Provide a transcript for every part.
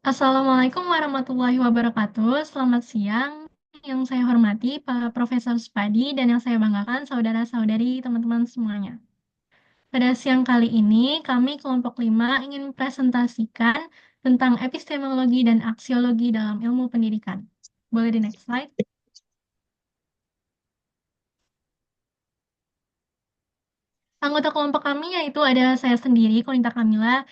Assalamualaikum warahmatullahi wabarakatuh. Selamat siang. Yang saya hormati Pak Profesor Supadi dan yang saya banggakan saudara-saudari teman-teman semuanya. Pada siang kali ini, kami kelompok 5 ingin presentasikan tentang epistemologi dan aksiologi dalam ilmu pendidikan. Boleh di next slide? Anggota kelompok kami yaitu ada saya sendiri, Konita Kamila,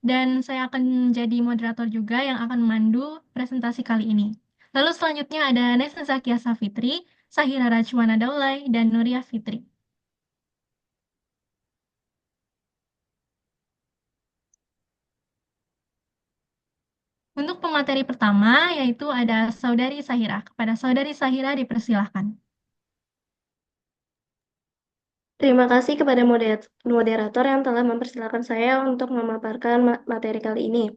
dan saya akan menjadi moderator juga yang akan memandu presentasi kali ini. Lalu selanjutnya ada Nesa Zakia Safitri, Sahira Rachwana Daulay, dan Nuria Fitri. Untuk pemateri pertama, yaitu ada Saudari Sahira. Kepada Saudari Sahira dipersilahkan. Terima kasih kepada moderator yang telah mempersilahkan saya untuk memaparkan materi kali ini.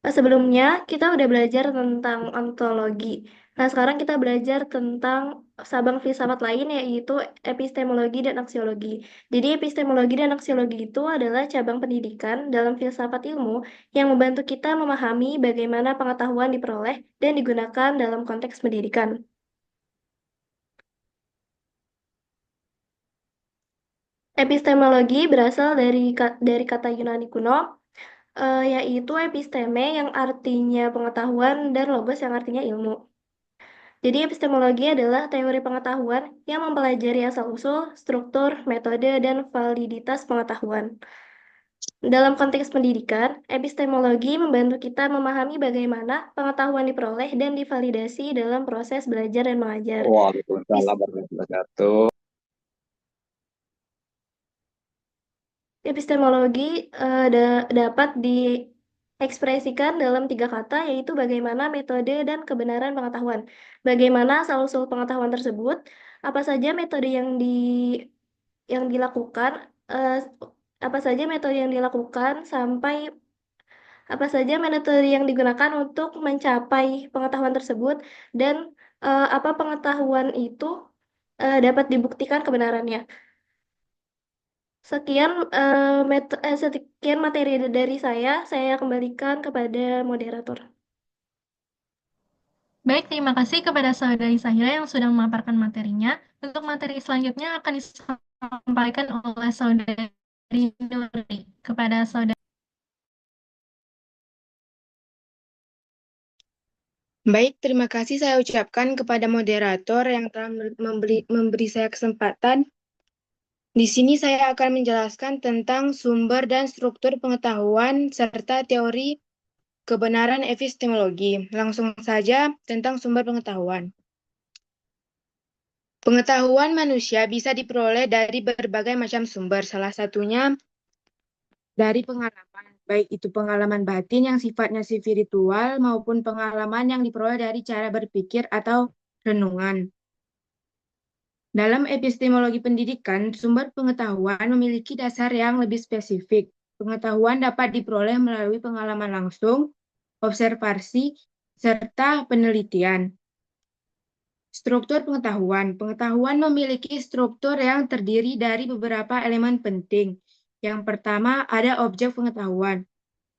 Sebelumnya, kita udah belajar tentang ontologi. Nah, sekarang kita belajar tentang cabang filsafat lain, yaitu epistemologi dan aksiologi. Jadi, epistemologi dan aksiologi itu adalah cabang pendidikan dalam filsafat ilmu yang membantu kita memahami bagaimana pengetahuan diperoleh dan digunakan dalam konteks pendidikan. Epistemologi berasal dari kata Yunani kuno, yaitu episteme yang artinya pengetahuan dan logos yang artinya ilmu. Jadi epistemologi adalah teori pengetahuan yang mempelajari asal-usul, struktur, metode, dan validitas pengetahuan. Dalam konteks pendidikan, epistemologi membantu kita memahami bagaimana pengetahuan diperoleh dan divalidasi dalam proses belajar dan mengajar. Waalaikumsalam warahmatullahi wabarakatuh. Epistemologi dapat diekspresikan dalam 3 kata, yaitu bagaimana metode dan kebenaran pengetahuan. Bagaimana asal-usul pengetahuan tersebut, apa saja metode yang dilakukan, eh, apa saja metode yang dilakukan, sampai apa saja metode yang digunakan untuk mencapai pengetahuan tersebut, dan apa pengetahuan itu dapat dibuktikan kebenarannya. Sekian materi dari saya kembalikan kepada moderator. Baik, terima kasih kepada Saudari Sahira yang sudah memaparkan materinya. Untuk materi selanjutnya akan disampaikan oleh Saudari Nuri. Kepada Saudari. Baik, terima kasih saya ucapkan kepada moderator yang telah memberi saya kesempatan. Di sini saya akan menjelaskan tentang sumber dan struktur pengetahuan serta teori kebenaran epistemologi. Langsung saja tentang sumber pengetahuan. Pengetahuan manusia bisa diperoleh dari berbagai macam sumber, salah satunya dari pengalaman, baik itu pengalaman batin yang sifatnya spiritual maupun pengalaman yang diperoleh dari cara berpikir atau renungan. Dalam epistemologi pendidikan, sumber pengetahuan memiliki dasar yang lebih spesifik. Pengetahuan dapat diperoleh melalui pengalaman langsung, observasi, serta penelitian. Struktur pengetahuan. Pengetahuan memiliki struktur yang terdiri dari beberapa elemen penting. Yang pertama ada objek pengetahuan.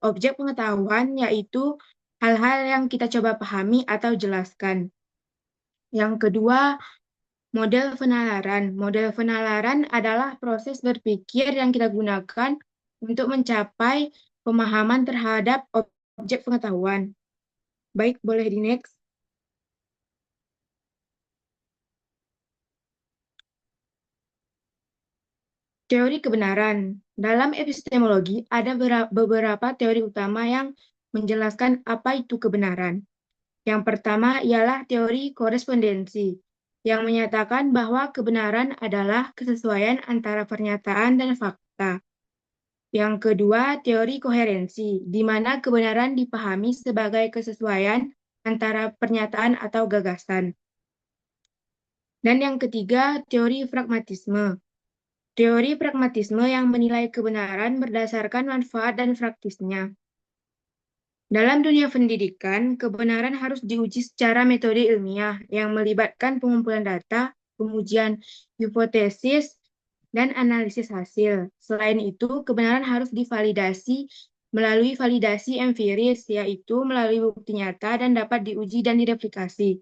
Objek pengetahuan yaitu hal-hal yang kita coba pahami atau jelaskan. Yang kedua, model penalaran. Model penalaran adalah proses berpikir yang kita gunakan untuk mencapai pemahaman terhadap objek pengetahuan. Baik, boleh di next. Teori kebenaran. Dalam epistemologi ada beberapa teori utama yang menjelaskan apa itu kebenaran. Yang pertama ialah teori korespondensi, yang menyatakan bahwa kebenaran adalah kesesuaian antara pernyataan dan fakta. Yang kedua, teori koherensi, di mana kebenaran dipahami sebagai kesesuaian antara pernyataan atau gagasan. Dan yang ketiga, teori pragmatisme. Teori pragmatisme yang menilai kebenaran berdasarkan manfaat dan praktisnya. Dalam dunia pendidikan, kebenaran harus diuji secara metode ilmiah yang melibatkan pengumpulan data, pengujian hipotesis, dan analisis hasil. Selain itu, kebenaran harus divalidasi melalui validasi empiris, yaitu melalui bukti nyata dan dapat diuji dan direplikasi.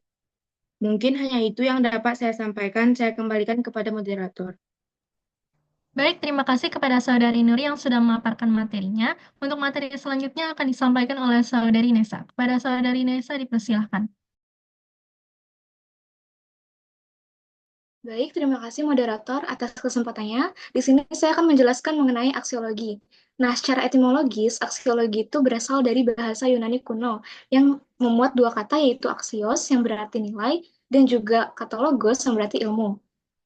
Mungkin hanya itu yang dapat saya sampaikan. Saya kembalikan kepada moderator. Baik, terima kasih kepada Saudari Nuri yang sudah memaparkan materinya. Untuk materi selanjutnya akan disampaikan oleh Saudari Nesa. Kepada Saudari Nesa dipersilahkan. Baik, terima kasih moderator atas kesempatannya. Di sini saya akan menjelaskan mengenai aksiologi. Nah, secara etimologis, aksiologi itu berasal dari bahasa Yunani kuno yang memuat dua kata yaitu aksios yang berarti nilai dan juga kata logos yang berarti ilmu.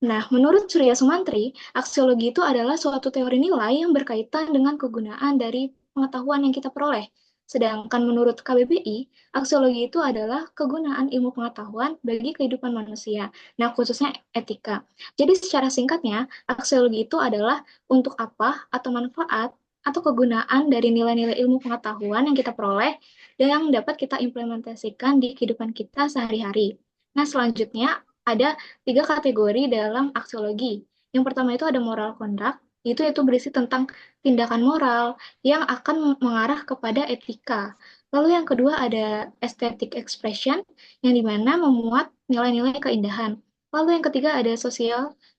Nah, menurut Surya Sumantri, aksiologi itu adalah suatu teori nilai yang berkaitan dengan kegunaan dari pengetahuan yang kita peroleh. Sedangkan menurut KBBI, aksiologi itu adalah kegunaan ilmu pengetahuan bagi kehidupan manusia. Nah, khususnya etika. Jadi secara singkatnya, aksiologi itu adalah untuk apa atau manfaat atau kegunaan dari nilai-nilai ilmu pengetahuan yang kita peroleh dan yang dapat kita implementasikan di kehidupan kita sehari-hari. Nah, selanjutnya ada 3 kategori dalam aksiologi. Yang pertama itu ada moral conduct, itu berisi tentang tindakan moral yang akan mengarah kepada etika. Lalu yang kedua ada aesthetic expression, yang dimana memuat nilai-nilai keindahan. Lalu yang ketiga ada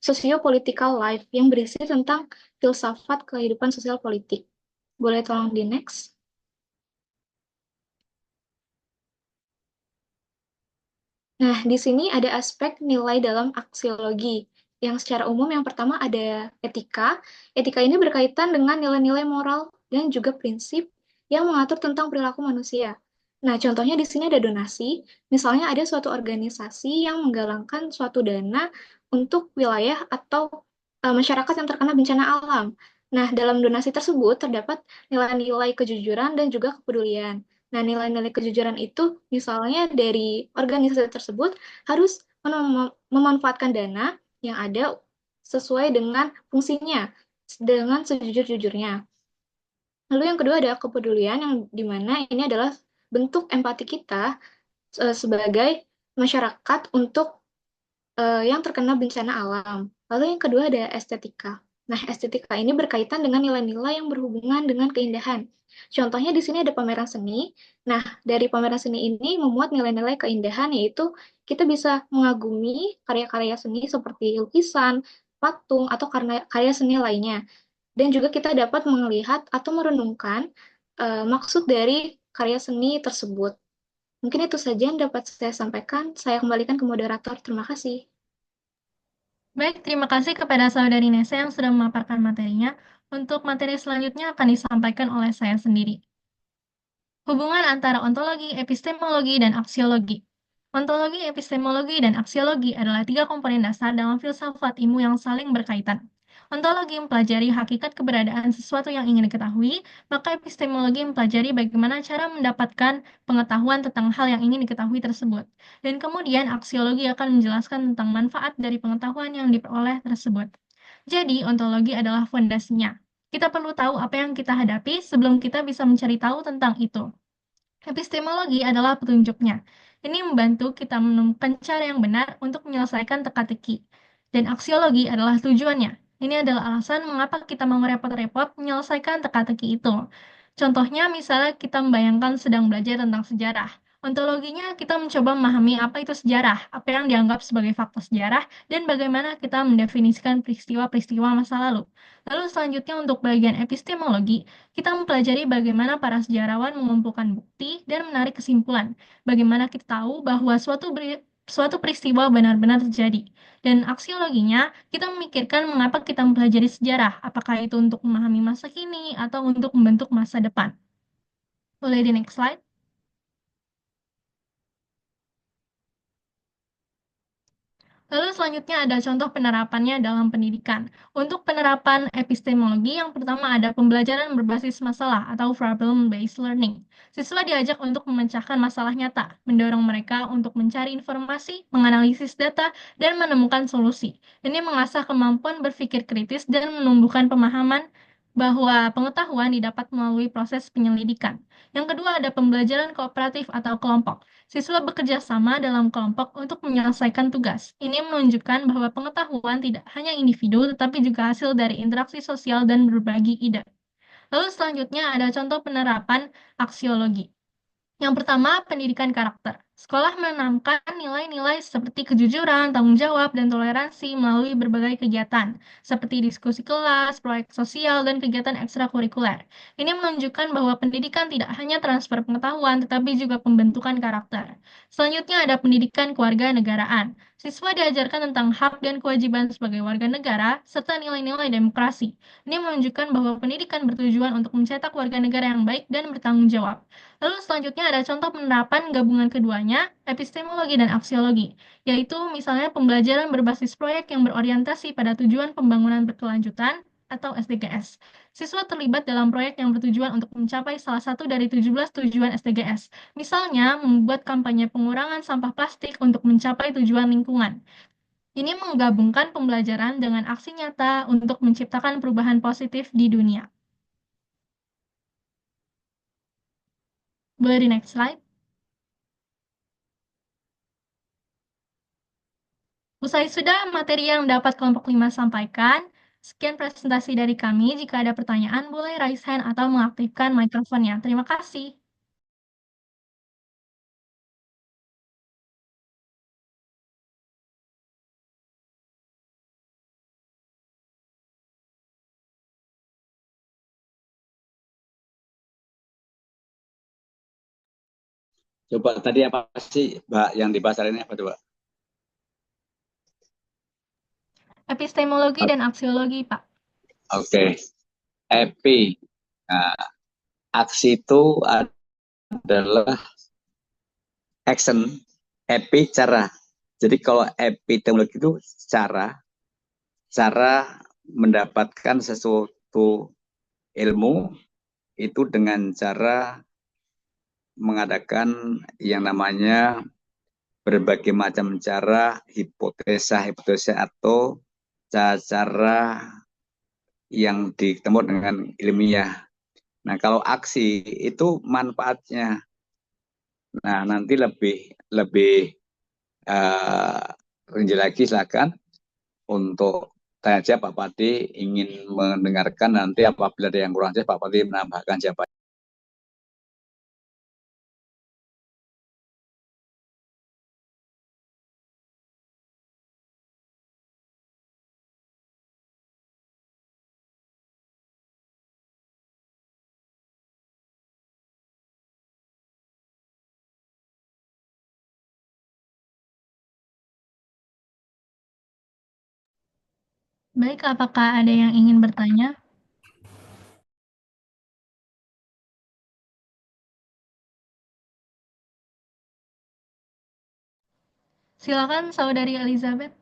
socio-political life, yang berisi tentang filsafat kehidupan sosial politik. Boleh tolong di next? Nah, di sini ada aspek nilai dalam aksiologi. Yang secara umum yang pertama ada etika. Etika ini berkaitan dengan nilai-nilai moral dan juga prinsip yang mengatur tentang perilaku manusia. Nah, contohnya di sini ada donasi. Misalnya ada suatu organisasi yang menggalangkan suatu dana untuk wilayah atau masyarakat yang terkena bencana alam. Nah, dalam donasi tersebut terdapat nilai-nilai kejujuran dan juga kepedulian. Nah, nilai-nilai kejujuran itu misalnya dari organisasi tersebut harus memanfaatkan dana yang ada sesuai dengan fungsinya, dengan sejujur-jujurnya. Lalu yang kedua ada kepedulian, yang dimana ini adalah bentuk empati kita sebagai masyarakat untuk yang terkena bencana alam. Lalu yang kedua ada estetika. Nah, estetika ini berkaitan dengan nilai-nilai yang berhubungan dengan keindahan. Contohnya di sini ada pameran seni. Nah, dari pameran seni ini memuat nilai-nilai keindahan, yaitu kita bisa mengagumi karya-karya seni seperti lukisan, patung, atau karya seni lainnya. Dan juga kita dapat melihat atau merenungkan maksud dari karya seni tersebut. Mungkin itu saja yang dapat saya sampaikan. Saya kembalikan ke moderator. Terima kasih. Baik, terima kasih kepada Saudari Nesa yang sudah memaparkan materinya. Untuk materi selanjutnya akan disampaikan oleh saya sendiri. Hubungan antara ontologi, epistemologi, dan aksiologi. Ontologi, epistemologi, dan aksiologi adalah 3 komponen dasar dalam filsafat ilmu yang saling berkaitan. Ontologi mempelajari hakikat keberadaan sesuatu yang ingin diketahui, maka epistemologi mempelajari bagaimana cara mendapatkan pengetahuan tentang hal yang ingin diketahui tersebut. Dan kemudian aksiologi akan menjelaskan tentang manfaat dari pengetahuan yang diperoleh tersebut. Jadi, ontologi adalah fondasinya. Kita perlu tahu apa yang kita hadapi sebelum kita bisa mencari tahu tentang itu. Epistemologi adalah petunjuknya. Ini membantu kita menemukan cara yang benar untuk menyelesaikan teka-teki. Dan aksiologi adalah tujuannya. Ini adalah alasan mengapa kita mau repot-repot menyelesaikan teka-teki itu. Contohnya, misalnya kita membayangkan sedang belajar tentang sejarah. Ontologinya kita mencoba memahami apa itu sejarah, apa yang dianggap sebagai fakta sejarah, dan bagaimana kita mendefinisikan peristiwa-peristiwa masa lalu. Lalu selanjutnya untuk bagian epistemologi, kita mempelajari bagaimana para sejarawan mengumpulkan bukti dan menarik kesimpulan. Bagaimana kita tahu bahwa suatu peristiwa benar-benar terjadi. Dan aksiologinya, kita memikirkan mengapa kita mempelajari sejarah, apakah itu untuk memahami masa kini atau untuk membentuk masa depan. Boleh di next slide? Lalu selanjutnya ada contoh penerapannya dalam pendidikan. Untuk penerapan epistemologi, yang pertama ada pembelajaran berbasis masalah atau problem-based learning. Siswa diajak untuk memecahkan masalah nyata, mendorong mereka untuk mencari informasi, menganalisis data, dan menemukan solusi. Ini mengasah kemampuan berpikir kritis dan menumbuhkan pemahaman bahwa pengetahuan didapat melalui proses penyelidikan. Yang kedua ada pembelajaran kooperatif atau kelompok. Siswa bekerja sama dalam kelompok untuk menyelesaikan tugas. Ini menunjukkan bahwa pengetahuan tidak hanya individu, tetapi juga hasil dari interaksi sosial dan berbagi ide. Lalu selanjutnya ada contoh penerapan aksiologi. Yang pertama, pendidikan karakter. Sekolah menanamkan nilai-nilai seperti kejujuran, tanggung jawab, dan toleransi melalui berbagai kegiatan, seperti diskusi kelas, proyek sosial, dan kegiatan ekstrakurikuler. Ini menunjukkan bahwa pendidikan tidak hanya transfer pengetahuan, tetapi juga pembentukan karakter. Selanjutnya ada pendidikan kewarganegaraan. Siswa diajarkan tentang hak dan kewajiban sebagai warga negara, serta nilai-nilai demokrasi. Ini menunjukkan bahwa pendidikan bertujuan untuk mencetak warga negara yang baik dan bertanggung jawab. Lalu selanjutnya ada contoh penerapan gabungan keduanya, epistemologi dan aksiologi, yaitu misalnya pembelajaran berbasis proyek yang berorientasi pada tujuan pembangunan berkelanjutan atau SDGs. Siswa terlibat dalam proyek yang bertujuan untuk mencapai salah satu dari 17 tujuan SDGs. Misalnya, membuat kampanye pengurangan sampah plastik untuk mencapai tujuan lingkungan. Ini menggabungkan pembelajaran dengan aksi nyata untuk menciptakan perubahan positif di dunia. Boleh di next slide? Usai sudah materi yang dapat kelompok 5 sampaikan, sekian presentasi dari kami. Jika ada pertanyaan, boleh raise hand atau mengaktifkan mikrofonnya. Terima kasih. Coba tadi apa sih, Mbak, yang dibahas hari ini apa tuh, Mbak? Epistemologi dan aksiologi, Pak. Oke, EPI. Nah, aksi itu adalah action, EPI cara. Jadi kalau epistemologi itu cara mendapatkan sesuatu ilmu itu dengan cara mengadakan yang namanya berbagai macam cara, hipotesa atau cara yang ditemu dengan ilmiah. Nah, kalau aksi itu manfaatnya. Nah, nanti lebih rinci lagi silakan untuk tanya aja Pak Pati ingin mendengarkan, nanti apabila ada yang kurang jelas Pak Pati menambahkan siapa. Baik, apakah ada yang ingin bertanya? Silakan, Saudari Elizabeth.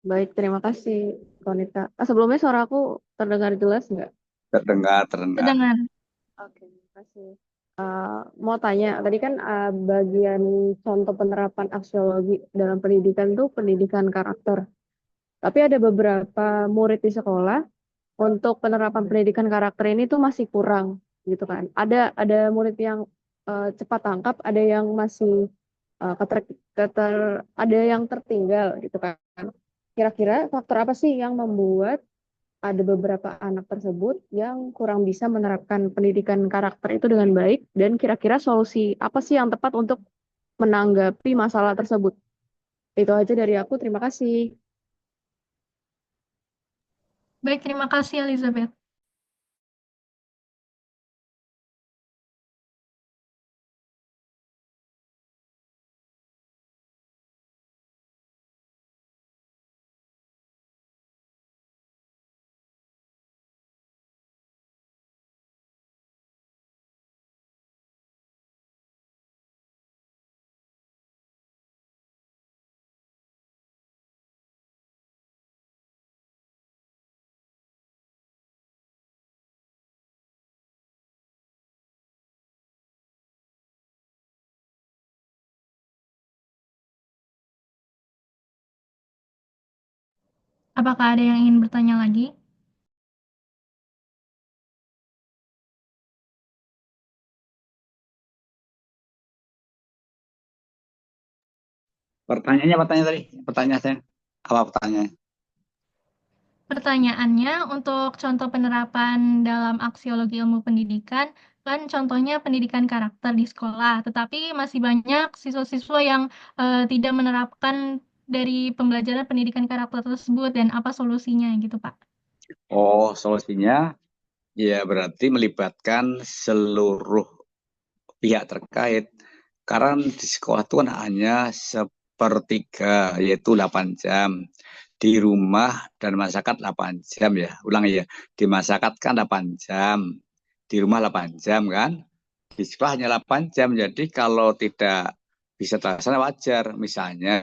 Baik, terima kasih, Konita. Sebelumnya suara aku terdengar jelas nggak? Terdengar. Terdengar. Oke, terima kasih. Mau tanya, tadi kan bagian contoh penerapan aksiologi dalam pendidikan tuh pendidikan karakter. Tapi ada beberapa murid di sekolah untuk penerapan pendidikan karakter ini tuh masih kurang, gitu kan? Ada murid yang cepat tangkap, ada yang masih ada yang tertinggal, gitu kan? Kira-kira faktor apa sih yang membuat ada beberapa anak tersebut yang kurang bisa menerapkan pendidikan karakter itu dengan baik, dan kira-kira solusi apa sih yang tepat untuk menanggapi masalah tersebut? Itu aja dari aku, terima kasih. Baik, terima kasih Elizabeth. Apakah ada yang ingin bertanya lagi? Pertanyaannya apa tadi? Pertanyaan saya. Apa pertanyaannya? Pertanyaannya, untuk contoh penerapan dalam aksiologi ilmu pendidikan, kan contohnya pendidikan karakter di sekolah, tetapi masih banyak siswa-siswa yang tidak menerapkan dari pembelajaran pendidikan karakter tersebut, dan apa solusinya gitu, Pak? Oh, solusinya ya berarti melibatkan seluruh pihak terkait. Karena di sekolah itu kan hanya sepertiga, yaitu 8 jam. Di rumah dan masyarakat 8 jam ya. Ulang ya, di masyarakat kan 8 jam. Di rumah 8 jam kan. Di sekolah hanya 8 jam. Jadi kalau tidak bisa terlaksana wajar. Misalnya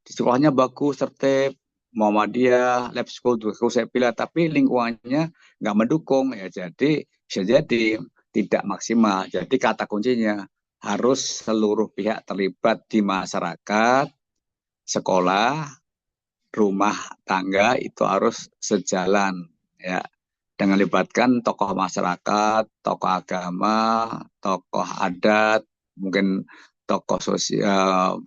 di sekolahnya bagus, tertib, Muhammadiyah, lab school, saya pilih, tapi lingkungannya nggak mendukung ya. Jadi bisa jadi tidak maksimal. Jadi kata kuncinya harus seluruh pihak terlibat di masyarakat, sekolah, rumah tangga itu harus sejalan ya, dengan libatkan tokoh masyarakat, tokoh agama, tokoh adat, mungkin tokoh sosial,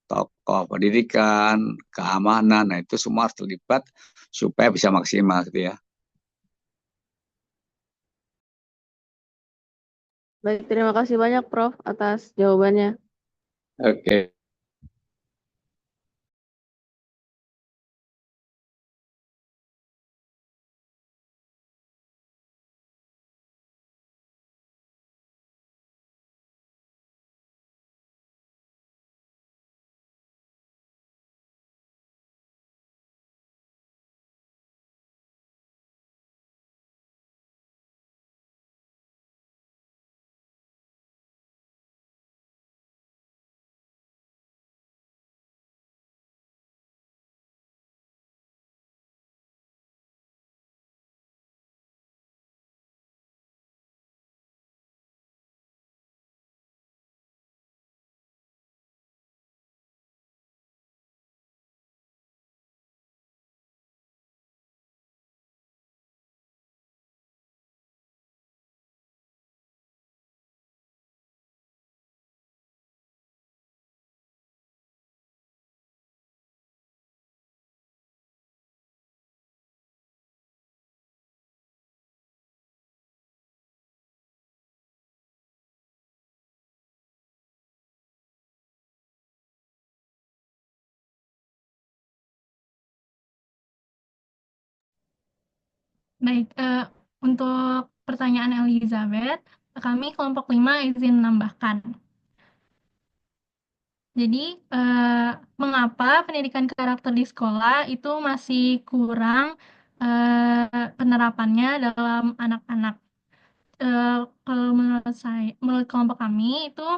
tokoh pendidikan, keamanan. Nah, itu semua harus terlibat supaya bisa maksimal gitu ya. Baik, terima kasih banyak Prof atas jawabannya. Oke. Baik, untuk pertanyaan Elizabeth, kami kelompok 5 izin menambahkan. Jadi, mengapa pendidikan karakter di sekolah itu masih kurang penerapannya dalam anak-anak? Kalau menurut kelompok kami itu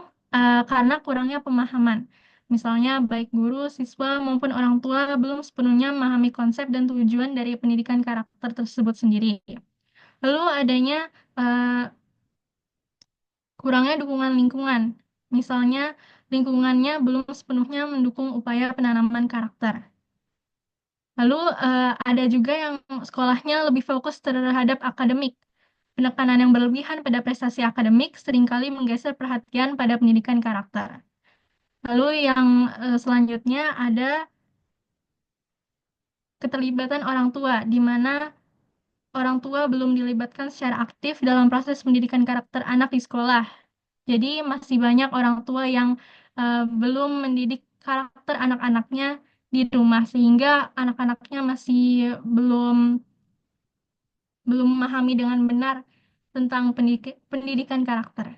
karena kurangnya pemahaman. Misalnya baik guru, siswa maupun orang tua belum sepenuhnya memahami konsep dan tujuan dari pendidikan karakter tersebut sendiri. Lalu adanya eh, kurangnya dukungan lingkungan. Misalnya lingkungannya belum sepenuhnya mendukung upaya penanaman karakter. Lalu ada juga yang sekolahnya lebih fokus terhadap akademik. Penekanan yang berlebihan pada prestasi akademik seringkali menggeser perhatian pada pendidikan karakter. Lalu yang selanjutnya ada keterlibatan orang tua, di mana orang tua belum dilibatkan secara aktif dalam proses pendidikan karakter anak di sekolah. Jadi masih banyak orang tua yang belum mendidik karakter anak-anaknya di rumah, sehingga anak-anaknya masih belum belum memahami dengan benar tentang pendidikan karakter.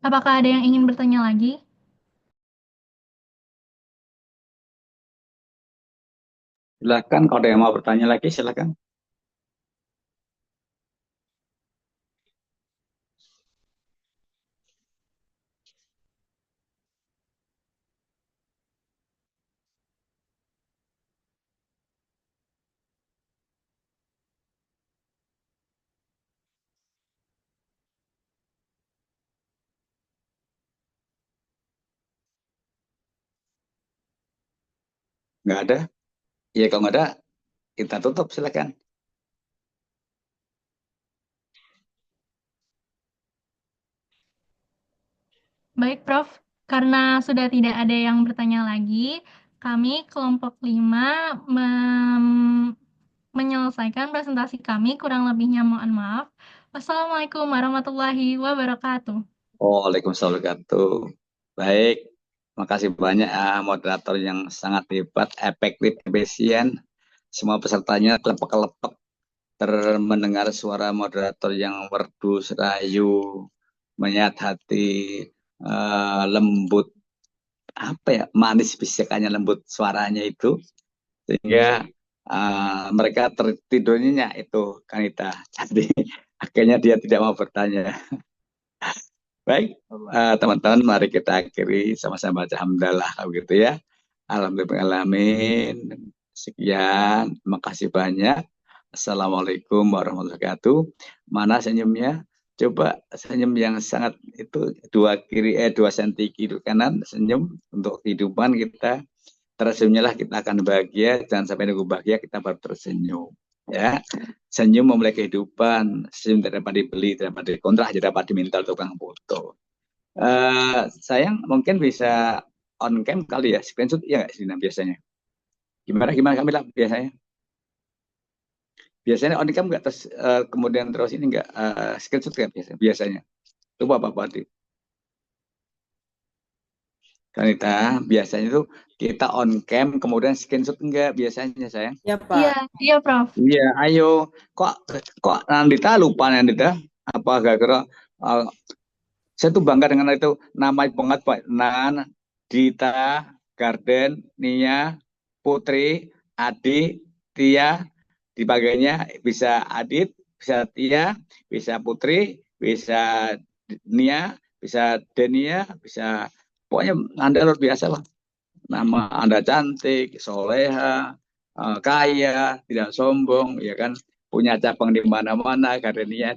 Apakah ada yang ingin bertanya lagi? Silakan kalau ada yang mau bertanya lagi, silakan. Nggak ada? Ya kalau nggak ada, kita tutup, silakan. Baik, Prof. Karena sudah tidak ada yang bertanya lagi, kami kelompok 5 menyelesaikan presentasi kami. Kurang lebihnya mohon maaf. Wassalamualaikum warahmatullahi wabarakatuh. Waalaikumsalam warahmatullahi wabarakatuh. Baik, makasih banyak moderator yang sangat hebat, efektif, efisien. Semua pesertanya kelepek-kelepek mendengar suara moderator yang merdu, serayu, menyayat hati, lembut, apa ya, manis bisikannya, lembut suaranya itu, sehingga mereka tertidurnya itu Kanita. Jadi akhirnya dia tidak mau bertanya. Baik, teman-teman, mari kita akhiri sama-sama baca hamdalah gitu ya. Alhamdulillahirrahmanirrahim. Sekian, makasih banyak. Assalamualaikum warahmatullahi wabarakatuh. Mana senyumnya? Coba senyum yang sangat itu, 2 senti kiri kanan, senyum untuk kehidupan kita. Tersenyumlah kita akan bahagia, jangan sampai nunggu bahagia kita baru tersenyum. Ya, senyum memulai kehidupan, senyum tidak dapat dibeli, tidak dapat dikontrak, tidak dapat diminta tukang foto. Sayang mungkin bisa on cam kali ya, screenshot ya nggak sih biasanya? Gimana Kamila biasanya? Biasanya on cam nggak, terus kemudian terus ini nggak screenshot kan biasanya? Coba Pak Badi. Kanita, biasanya itu kita on cam kemudian screenshot enggak biasanya sayang? Ya, Pak. Iya, Prof. Iya, ayo. Kok Nandita lupa Nandita? Apa gara-gara saya tuh bangga dengan itu, nama banget Pak. Dita, Garden, Nia, Putri, Adi, Tia, dibagainya bisa Adit, bisa Tia, bisa Putri, bisa Nia, bisa Denia, bisa, pokoknya Anda luar biasa lah. Nama Anda cantik, soleha, kaya, tidak sombong, ya kan, punya cabang di mana-mana, Gardenia.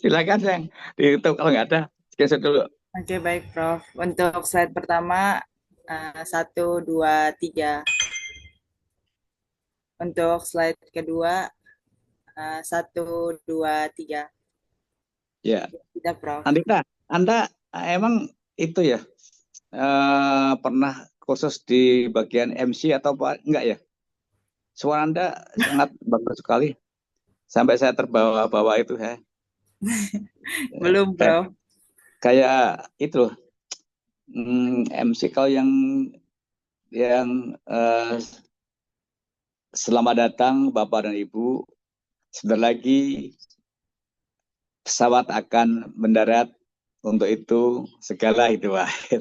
Silakan sayang, di YouTube kalau nggak ada, screenshot dulu. Oke, baik, Prof. Untuk slide pertama, 1, 2, 3. Untuk slide kedua, 1, 2, 3. Ya, Tidak, Prof. Andita, Anda emang itu ya, pernah khusus di bagian MC atau apa? Enggak ya? Suara Anda sangat bagus sekali. Sampai saya terbawa-bawa itu ya. Belum, Prof. Kayak itu loh, MC kalau yang selamat datang Bapak dan Ibu. Sebentar lagi pesawat akan mendarat, untuk itu segala itu wahid.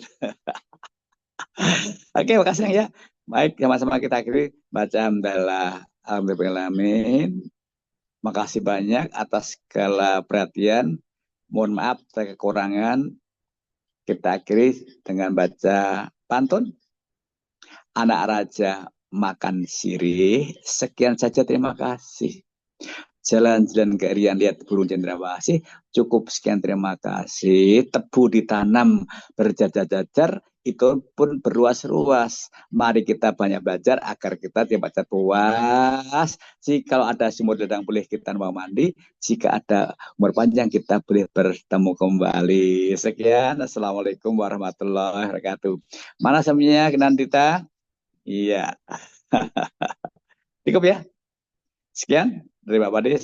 Oke, makasih ya. Baik, sama-sama kita akhiri baca hamdalah. Alhamdulillahirrahmanirrahim. Makasih banyak atas segala perhatian. Mohon maaf saya kekurangan. Kita akhiri dengan baca pantun. Anak raja makan sirih. Sekian saja, terima kasih. Jalan-jalan ke Rian, lihat burung cendrawasih. Cukup sekian, terima kasih. Tebu ditanam berjajar-jajar, itu pun berluas-luas. Mari kita banyak belajar agar kita tidak baca puas. Kalau ada sumur dadang boleh kita mau mandi. Jika ada umur panjang kita boleh bertemu kembali. Sekian, Assalamualaikum warahmatullahi wabarakatuh. Mana semuanya Nandita? Iya. Cukup ya. Sekian dari Bapak Des.